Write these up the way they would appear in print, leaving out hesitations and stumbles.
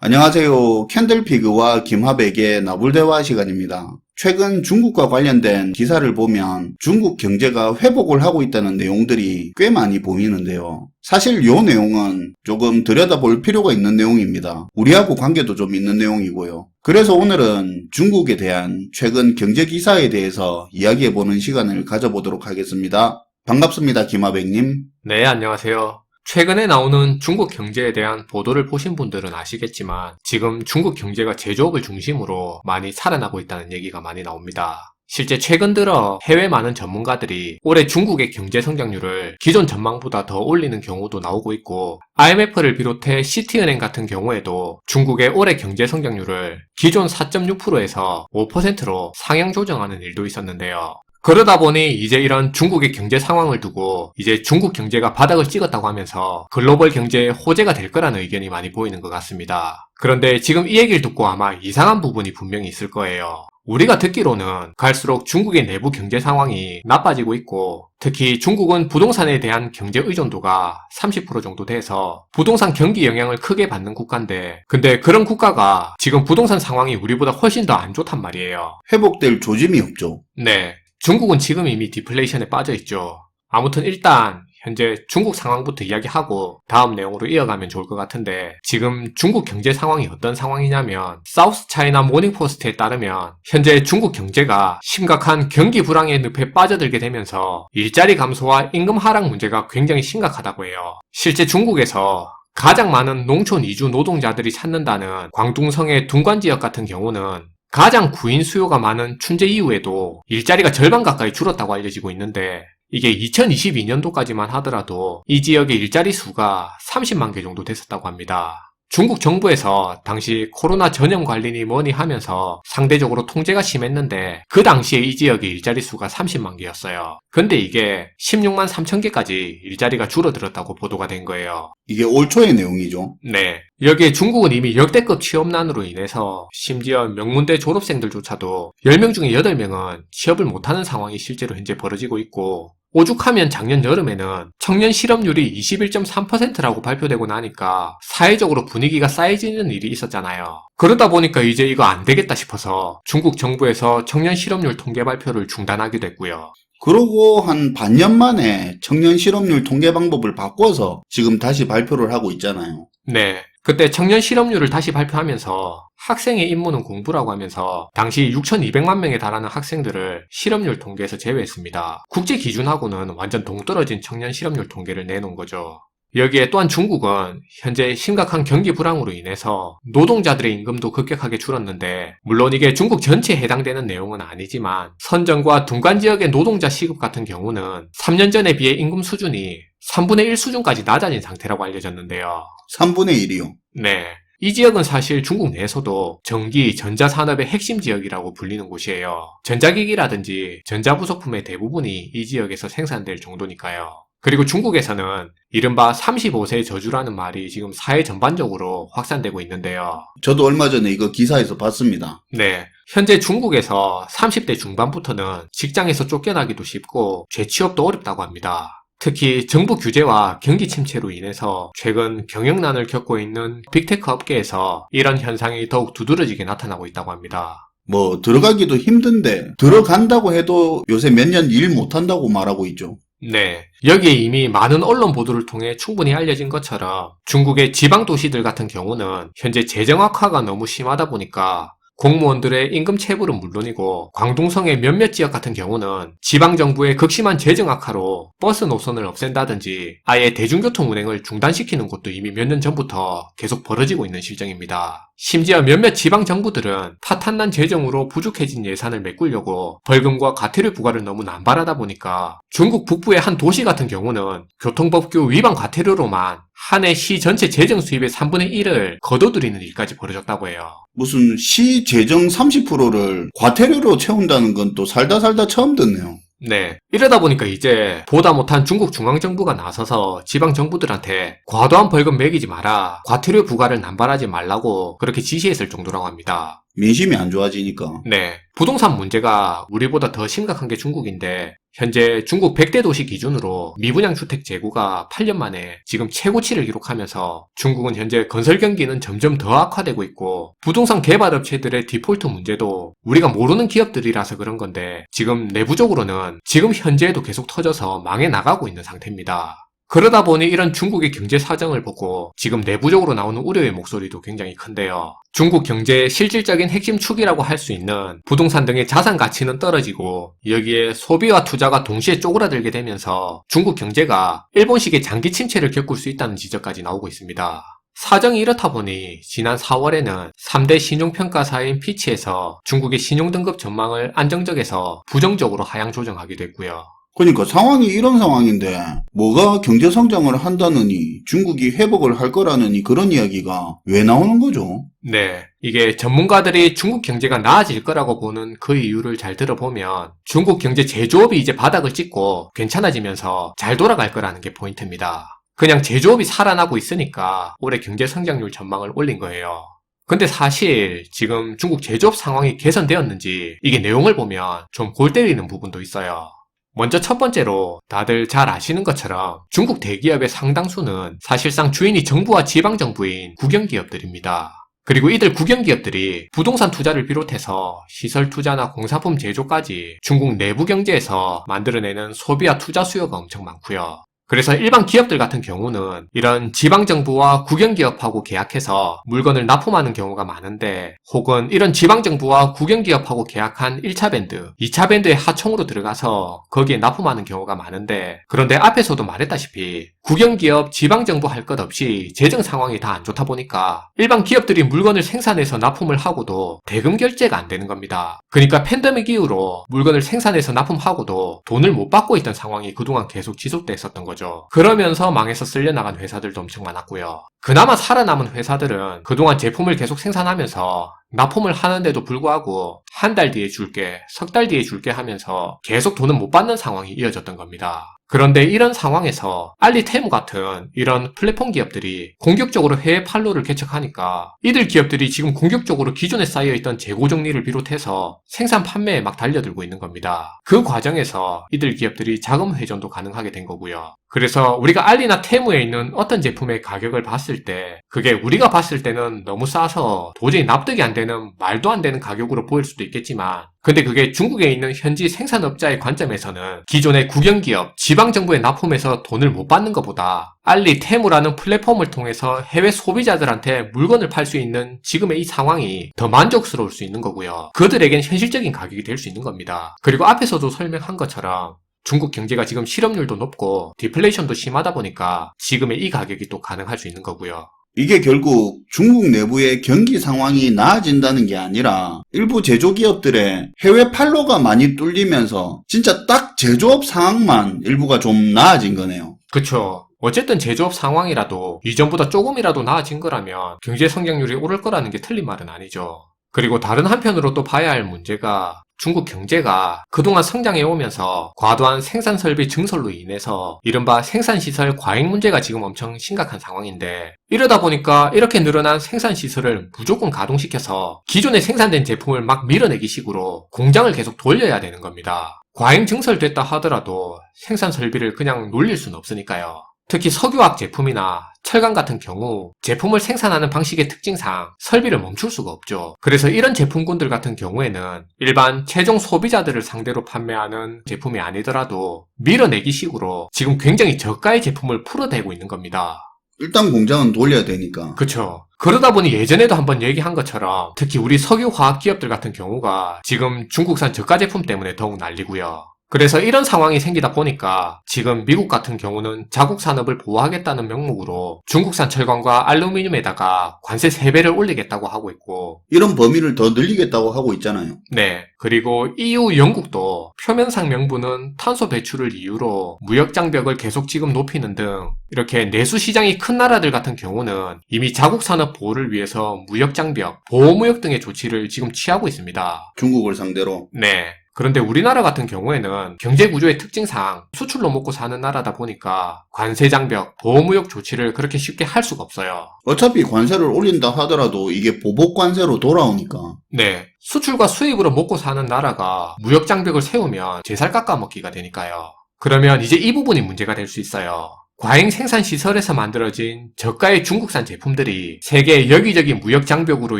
안녕하세요. 캔들피그와 김하백의 나불대화 시간입니다. 최근 중국과 관련된 기사를 보면 중국 경제가 회복을 하고 있다는 내용들이 꽤 많이 보이는데요. 사실 이 내용은 조금 들여다볼 필요가 있는 내용입니다. 우리하고 관계도 좀 있는 내용이고요. 그래서 오늘은 중국에 대한 최근 경제 기사에 대해서 이야기해보는 시간을 가져보도록 하겠습니다. 반갑습니다, 김하백님. 네, 안녕하세요. 최근에 나오는 중국 경제에 대한 보도를 보신 분들은 아시겠지만 지금 중국 경제가 제조업을 중심으로 많이 살아나고 있다는 얘기가 많이 나옵니다. 실제 최근 들어 해외 많은 전문가들이 올해 중국의 경제 성장률을 기존 전망보다 더 올리는 경우도 나오고 있고, IMF를 비롯해 시티은행 같은 경우에도 중국의 올해 경제 성장률을 기존 4.6%에서 5%로 상향 조정하는 일도 있었는데요. 그러다 보니 이제 이런 중국의 경제 상황을 두고 이제 중국 경제가 바닥을 찍었다고 하면서 글로벌 경제에 호재가 될 거라는 의견이 많이 보이는 것 같습니다. 그런데 지금 이 얘기를 듣고 아마 이상한 부분이 분명히 있을 거예요. 우리가 듣기로는 갈수록 중국의 내부 경제 상황이 나빠지고 있고, 특히 중국은 부동산에 대한 경제 의존도가 30% 정도 돼서 부동산 경기 영향을 크게 받는 국가인데, 근데 그런 국가가 지금 부동산 상황이 우리보다 훨씬 더 안 좋단 말이에요. 회복될 조짐이 없죠. 네. 중국은 지금 이미 디플레이션에 빠져 있죠. 아무튼 일단 현재 중국 상황부터 이야기하고 다음 내용으로 이어가면 좋을 것 같은데, 지금 중국 경제 상황이 어떤 상황이냐면 사우스 차이나 모닝포스트에 따르면 현재 중국 경제가 심각한 경기 불황의 늪에 빠져들게 되면서 일자리 감소와 임금 하락 문제가 굉장히 심각하다고 해요. 실제 중국에서 가장 많은 농촌 이주 노동자들이 찾는다는 광둥성의 둥관 지역 같은 경우는 가장 구인 수요가 많은 춘제 이후에도 일자리가 절반 가까이 줄었다고 알려지고 있는데, 이게 2022년도까지만 하더라도 이 지역의 일자리 수가 30만 개 정도 됐었다고 합니다. 중국 정부에서 당시 코로나 전염 관리니 뭐니 하면서 상대적으로 통제가 심했는데 그 당시에 이 지역의 일자리 수가 30만 개였어요. 근데 이게 16만 3천 개까지 일자리가 줄어들었다고 보도가 된 거예요. 이게 올 초의 내용이죠. 네. 여기에 중국은 이미 역대급 취업난으로 인해서 심지어 명문대 졸업생들조차도 10명 중에 8명은 취업을 못하는 상황이 실제로 현재 벌어지고 있고, 오죽하면 작년 여름에는 청년 실업률이 21.3%라고 발표되고 나니까 사회적으로 분위기가 싸해지는 일이 있었잖아요. 그러다 보니까 이제 이거 안 되겠다 싶어서 중국 정부에서 청년 실업률 통계 발표를 중단하기도 했고요. 그러고 한 반년 만에 청년 실업률 통계 방법을 바꿔서 지금 다시 발표를 하고 있잖아요. 네. 그때 청년 실업률을 다시 발표하면서 학생의 임무는 공부라고 하면서 당시 6,200만 명에 달하는 학생들을 실업률 통계에서 제외했습니다. 국제 기준하고는 완전 동떨어진 청년 실업률 통계를 내놓은 거죠. 여기에 또한 중국은 현재 심각한 경기 불황으로 인해서 노동자들의 임금도 급격하게 줄었는데, 물론 이게 중국 전체에 해당되는 내용은 아니지만 선정과 둥관 지역의 노동자 시급 같은 경우는 3년 전에 비해 임금 수준이 3분의 1 수준까지 낮아진 상태라고 알려졌는데요. 3분의 1이요. 네. 이 지역은 사실 중국 내에서도 전기, 전자산업의 핵심 지역이라고 불리는 곳이에요. 전자기기라든지 전자부속품의 대부분이 이 지역에서 생산될 정도니까요. 그리고 중국에서는 이른바 35세 저주라는 말이 지금 사회 전반적으로 확산되고 있는데요. 저도 얼마 전에 이거 기사에서 봤습니다. 네. 현재 중국에서 30대 중반부터는 직장에서 쫓겨나기도 쉽고 재취업도 어렵다고 합니다. 특히 정부 규제와 경기 침체로 인해서 최근 경영난을 겪고 있는 빅테크 업계에서 이런 현상이 더욱 두드러지게 나타나고 있다고 합니다. 뭐 들어가기도 힘든데 들어간다고 해도 요새 몇 년 일 못한다고 말하고 있죠. 네. 여기에 이미 많은 언론 보도를 통해 충분히 알려진 것처럼 중국의 지방 도시들 같은 경우는 현재 재정 악화가 너무 심하다 보니까 공무원들의 임금 체불은 물론이고, 광둥성의 몇몇 지역 같은 경우는 지방정부의 극심한 재정 악화로 버스 노선을 없앤다든지 아예 대중교통 운행을 중단시키는 곳도 이미 몇 년 전부터 계속 벌어지고 있는 실정입니다. 심지어 몇몇 지방정부들은 파탄난 재정으로 부족해진 예산을 메꾸려고 벌금과 과태료 부과를 너무 남발하다 보니까 중국 북부의 한 도시 같은 경우는 교통법규 위반 과태료로만 한 해 시 전체 재정 수입의 3분의 1을 거둬들이는 일까지 벌어졌다고 해요. 무슨 시 재정 30%를 과태료로 채운다는 건 또 살다 처음 듣네요. 네. 이러다 보니까 이제 보다 못한 중국 중앙정부가 나서서 지방정부들한테 과도한 벌금 매기지 마라, 과태료 부과를 남발하지 말라고 그렇게 지시했을 정도라고 합니다. 민심이 안 좋아지니까. 네. 부동산 문제가 우리보다 더 심각한 게 중국인데, 현재 중국 100대 도시 기준으로 미분양 주택 재고가 8년 만에 지금 최고치를 기록하면서 중국은 현재 건설 경기는 점점 더 악화되고 있고, 부동산 개발 업체들의 디폴트 문제도 우리가 모르는 기업들이라서 그런 건데, 지금 내부적으로는 지금 현재에도 계속 터져서 망해 나가고 있는 상태입니다. 그러다 보니 이런 중국의 경제 사정을 보고 지금 내부적으로 나오는 우려의 목소리도 굉장히 큰데요. 중국 경제의 실질적인 핵심 축이라고 할 수 있는 부동산 등의 자산 가치는 떨어지고, 여기에 소비와 투자가 동시에 쪼그라들게 되면서 중국 경제가 일본식의 장기 침체를 겪을 수 있다는 지적까지 나오고 있습니다. 사정이 이렇다 보니 지난 4월에는 3대 신용평가사인 피치에서 중국의 신용등급 전망을 안정적에서 부정적으로 하향 조정하기도 했고요. 그러니까 상황이 이런 상황인데 뭐가 경제 성장을 한다느니 중국이 회복을 할 거라느니 그런 이야기가 왜 나오는 거죠? 네, 이게 전문가들이 중국 경제가 나아질 거라고 보는 그 이유를 잘 들어보면 중국 경제 제조업이 이제 바닥을 찍고 괜찮아지면서 잘 돌아갈 거라는 게 포인트입니다. 그냥 제조업이 살아나고 있으니까 올해 경제 성장률 전망을 올린 거예요. 근데 사실 지금 중국 제조업 상황이 개선되었는지 이게 내용을 보면 좀 골 때리는 부분도 있어요. 먼저 첫 번째로 다들 잘 아시는 것처럼 중국 대기업의 상당수는 사실상 주인이 정부와 지방정부인 국영기업들입니다. 그리고 이들 국영기업들이 부동산 투자를 비롯해서 시설 투자나 공사품 제조까지 중국 내부 경제에서 만들어내는 소비와 투자 수요가 엄청 많고요. 그래서 일반 기업들 같은 경우는 이런 지방정부와 국영기업하고 계약해서 물건을 납품하는 경우가 많은데, 혹은 이런 지방정부와 국영기업하고 계약한 1차 밴드, 2차 밴드의 하청으로 들어가서 거기에 납품하는 경우가 많은데, 그런데 앞에서도 말했다시피 국영기업, 지방정부 할 것 없이 재정 상황이 다 안 좋다 보니까 일반 기업들이 물건을 생산해서 납품을 하고도 대금 결제가 안 되는 겁니다. 그러니까 팬데믹 이후로 물건을 생산해서 납품하고도 돈을 못 받고 있던 상황이 그동안 계속 지속됐었던 거죠. 그러면서 망해서 쓸려나간 회사들도 엄청 많았고요. 그나마 살아남은 회사들은 그동안 제품을 계속 생산하면서 납품을 하는데도 불구하고 한 달 뒤에 줄게, 석 달 뒤에 줄게 하면서 계속 돈을 못 받는 상황이 이어졌던 겁니다. 그런데 이런 상황에서 알리테무 같은 이런 플랫폼 기업들이 공격적으로 해외 판로를 개척하니까 이들 기업들이 지금 공격적으로 기존에 쌓여있던 재고 정리를 비롯해서 생산 판매에 막 달려들고 있는 겁니다. 그 과정에서 이들 기업들이 자금 회전도 가능하게 된 거고요. 그래서 우리가 알리나 테무에 있는 어떤 제품의 가격을 봤을 때 그게 우리가 봤을 때는 너무 싸서 도저히 납득이 안 되는 말도 안 되는 가격으로 보일 수도 있겠지만, 근데 그게 중국에 있는 현지 생산업자의 관점에서는 기존의 국영기업, 지방정부의 납품에서 돈을 못 받는 것보다 알리 테무라는 플랫폼을 통해서 해외 소비자들한테 물건을 팔 수 있는 지금의 이 상황이 더 만족스러울 수 있는 거고요. 그들에겐 현실적인 가격이 될 수 있는 겁니다. 그리고 앞에서도 설명한 것처럼 중국 경제가 지금 실업률도 높고 디플레이션도 심하다 보니까 지금의 이 가격이 또 가능할 수 있는 거고요. 이게 결국 중국 내부의 경기 상황이 나아진다는 게 아니라 일부 제조기업들의 해외 판로가 많이 뚫리면서 진짜 딱 제조업 상황만 일부가 좀 나아진 거네요. 그쵸. 어쨌든 제조업 상황이라도 이전보다 조금이라도 나아진 거라면 경제 성장률이 오를 거라는 게 틀린 말은 아니죠. 그리고 다른 한편으로 또 봐야 할 문제가 중국 경제가 그동안 성장해 오면서 과도한 생산 설비 증설로 인해서 이른바 생산시설 과잉 문제가 지금 엄청 심각한 상황인데, 이러다 보니까 이렇게 늘어난 생산시설을 무조건 가동시켜서 기존에 생산된 제품을 막 밀어내기 식으로 공장을 계속 돌려야 되는 겁니다. 과잉 증설됐다 하더라도 생산 설비를 그냥 놀릴 수는 없으니까요. 특히 석유화학 제품이나 철강 같은 경우 제품을 생산하는 방식의 특징상 설비를 멈출 수가 없죠. 그래서 이런 제품군들 같은 경우에는 일반 최종 소비자들을 상대로 판매하는 제품이 아니더라도 밀어내기 식으로 지금 굉장히 저가의 제품을 풀어대고 있는 겁니다. 일단 공장은 돌려야 되니까. 그쵸. 그러다 보니 예전에도 한번 얘기한 것처럼 특히 우리 석유화학 기업들 같은 경우가 지금 중국산 저가 제품 때문에 더욱 난리고요. 그래서 이런 상황이 생기다 보니까 지금 미국 같은 경우는 자국 산업을 보호하겠다는 명목으로 중국산 철강과 알루미늄에다가 관세 3배를 올리겠다고 하고 있고, 이런 범위를 더 늘리겠다고 하고 있잖아요. 네. 그리고 EU 영국도 표면상 명분은 탄소 배출을 이유로 무역 장벽을 계속 지금 높이는 등 이렇게 내수 시장이 큰 나라들 같은 경우는 이미 자국 산업 보호를 위해서 무역 장벽, 보호무역 등의 조치를 지금 취하고 있습니다. 중국을 상대로. 네. 그런데 우리나라 같은 경우에는 경제 구조의 특징상 수출로 먹고 사는 나라다 보니까 관세 장벽, 보호무역 조치를 그렇게 쉽게 할 수가 없어요. 어차피 관세를 올린다 하더라도 이게 보복 관세로 돌아오니까. 네, 수출과 수입으로 먹고 사는 나라가 무역 장벽을 세우면 제살 깎아먹기가 되니까요. 그러면 이제 이 부분이 문제가 될 수 있어요. 과잉 생산 시설에서 만들어진 저가의 중국산 제품들이 세계 여기저기 무역 장벽으로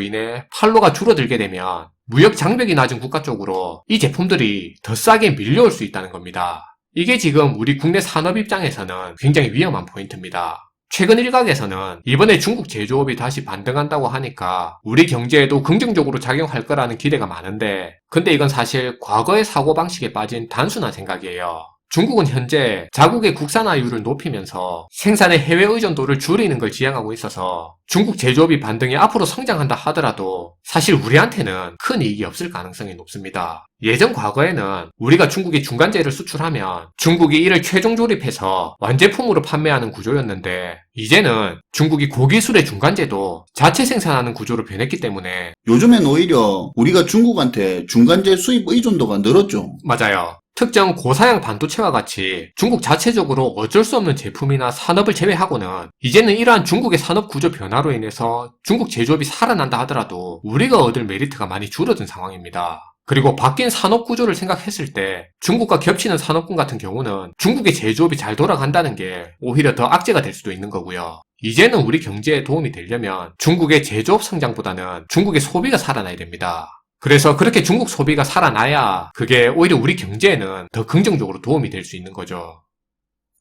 인해 판로가 줄어들게 되면 무역 장벽이 낮은 국가 쪽으로 이 제품들이 더 싸게 밀려올 수 있다는 겁니다. 이게 지금 우리 국내 산업 입장에서는 굉장히 위험한 포인트입니다. 최근 일각에서는 이번에 중국 제조업이 다시 반등한다고 하니까 우리 경제에도 긍정적으로 작용할 거라는 기대가 많은데, 근데 이건 사실 과거의 사고방식에 빠진 단순한 생각이에요. 중국은 현재 자국의 국산화율을 높이면서 생산의 해외 의존도를 줄이는 걸 지향하고 있어서 중국 제조업이 반등이 앞으로 성장한다 하더라도 사실 우리한테는 큰 이익이 없을 가능성이 높습니다. 예전 과거에는 우리가 중국에 중간재를 수출하면 중국이 이를 최종 조립해서 완제품으로 판매하는 구조였는데, 이제는 중국이 고기술의 중간재도 자체 생산하는 구조로 변했기 때문에 요즘엔 오히려 우리가 중국한테 중간재 수입 의존도가 늘었죠. 맞아요. 특정 고사양 반도체와 같이 중국 자체적으로 어쩔 수 없는 제품이나 산업을 제외하고는 이제는 이러한 중국의 산업 구조 변화로 인해서 중국 제조업이 살아난다 하더라도 우리가 얻을 메리트가 많이 줄어든 상황입니다. 그리고 바뀐 산업 구조를 생각했을 때 중국과 겹치는 산업군 같은 경우는 중국의 제조업이 잘 돌아간다는 게 오히려 더 악재가 될 수도 있는 거고요. 이제는 우리 경제에 도움이 되려면 중국의 제조업 성장보다는 중국의 소비가 살아나야 됩니다. 그래서 그렇게 중국 소비가 살아나야 그게 오히려 우리 경제에는 더 긍정적으로 도움이 될 수 있는 거죠.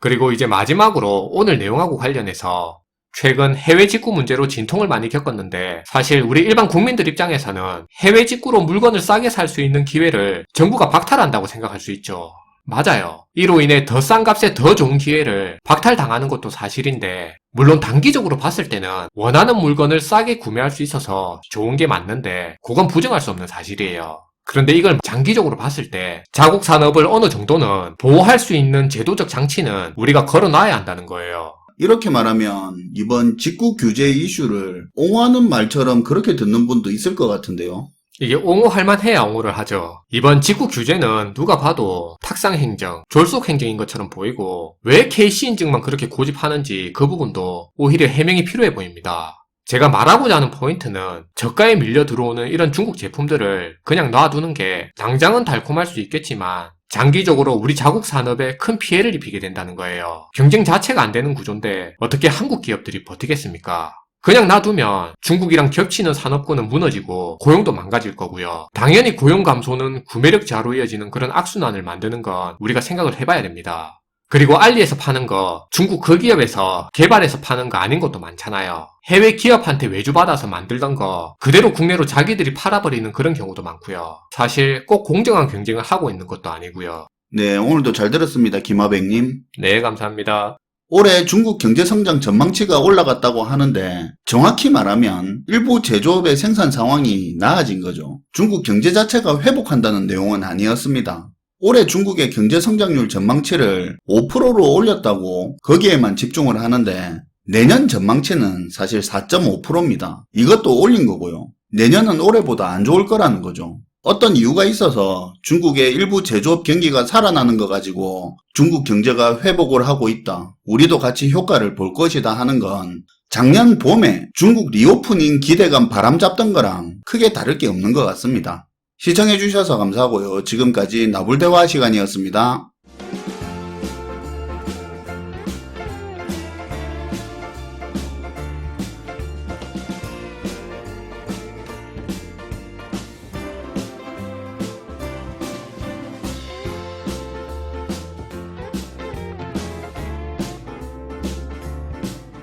그리고 이제 마지막으로 오늘 내용하고 관련해서 최근 해외 직구 문제로 진통을 많이 겪었는데, 사실 우리 일반 국민들 입장에서는 해외 직구로 물건을 싸게 살 수 있는 기회를 정부가 박탈한다고 생각할 수 있죠. 맞아요. 이로 인해 더 싼 값에 더 좋은 기회를 박탈당하는 것도 사실인데, 물론 단기적으로 봤을 때는 원하는 물건을 싸게 구매할 수 있어서 좋은 게 맞는데 그건 부정할 수 없는 사실이에요. 그런데 이걸 장기적으로 봤을 때 자국 산업을 어느 정도는 보호할 수 있는 제도적 장치는 우리가 걸어놔야 한다는 거예요. 이렇게 말하면 이번 직구 규제 이슈를 옹호하는 말처럼 그렇게 듣는 분도 있을 것 같은데요. 이게 옹호할 만해야 옹호를 하죠. 이번 직구 규제는 누가 봐도 탁상행정, 졸속행정인 것처럼 보이고 왜 KC인증만 그렇게 고집하는지 그 부분도 오히려 해명이 필요해 보입니다. 제가 말하고자 하는 포인트는 저가에 밀려 들어오는 이런 중국 제품들을 그냥 놔두는 게 당장은 달콤할 수 있겠지만 장기적으로 우리 자국 산업에 큰 피해를 입히게 된다는 거예요. 경쟁 자체가 안 되는 구조인데 어떻게 한국 기업들이 버티겠습니까? 그냥 놔두면 중국이랑 겹치는 산업군은 무너지고 고용도 망가질 거고요. 당연히 고용 감소는 구매력 저하로 이어지는 그런 악순환을 만드는 건 우리가 생각을 해봐야 됩니다. 그리고 알리에서 파는 거 중국 그 기업에서 개발해서 파는 거 아닌 것도 많잖아요. 해외 기업한테 외주받아서 만들던 거 그대로 국내로 자기들이 팔아버리는 그런 경우도 많고요. 사실 꼭 공정한 경쟁을 하고 있는 것도 아니고요. 네, 오늘도 잘 들었습니다. 김하백님. 네, 감사합니다. 올해 중국 경제성장 전망치가 올라갔다고 하는데 정확히 말하면 일부 제조업의 생산 상황이 나아진 거죠. 중국 경제 자체가 회복한다는 내용은 아니었습니다. 올해 중국의 경제성장률 전망치를 5%로 올렸다고 거기에만 집중을 하는데 내년 전망치는 사실 4.5%입니다. 이것도 올린 거고요. 내년은 올해보다 안 좋을 거라는 거죠. 어떤 이유가 있어서 중국의 일부 제조업 경기가 살아나는 거 가지고 중국 경제가 회복을 하고 있다, 우리도 같이 효과를 볼 것이다 하는 건 작년 봄에 중국 리오프닝 기대감 바람잡던 거랑 크게 다를 게 없는 것 같습니다. 시청해주셔서 감사하고요. 지금까지 나불대화 시간이었습니다.